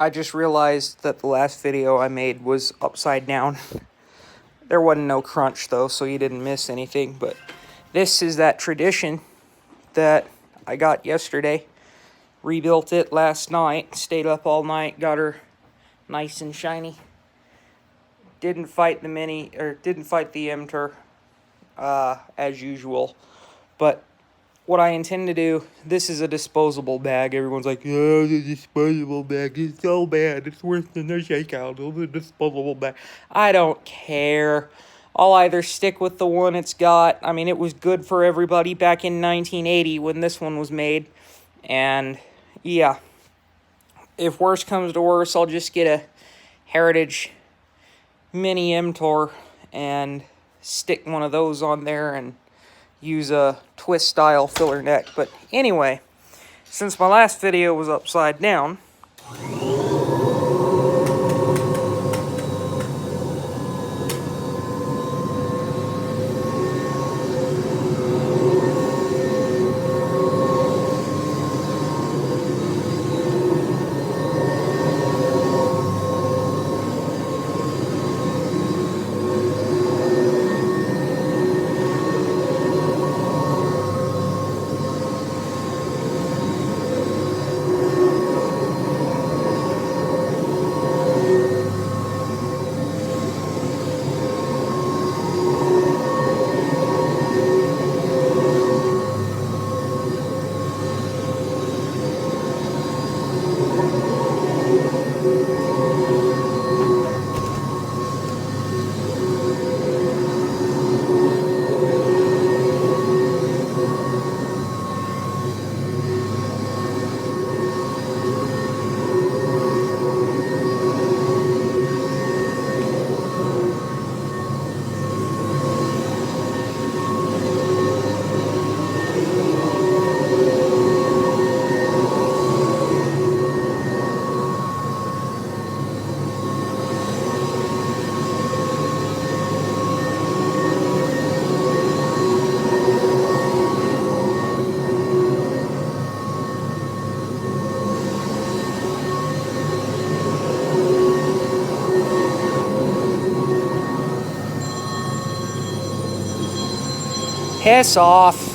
I just realized that the last video I made was upside down. There wasn't no crunch though, so you didn't miss anything, but this is that Tradition that I got yesterday. Rebuilt it last night, stayed up all night, got her nice and shiny. Didn't fight the M-Tur as usual, but what I intend to do, this is a disposable bag. Everyone's like, oh, the disposable bag is so bad. It's worse than the shakeout. Oh, the disposable bag. I don't care. I'll either stick with the one it's got. I mean, it was good for everybody back in 1980 when this one was made. And, yeah. If worse comes to worse, I'll just get a Heritage Mini M-Tor and stick one of those on there and use a twist style filler neck. But anyway, since my last video was upside down, piss off.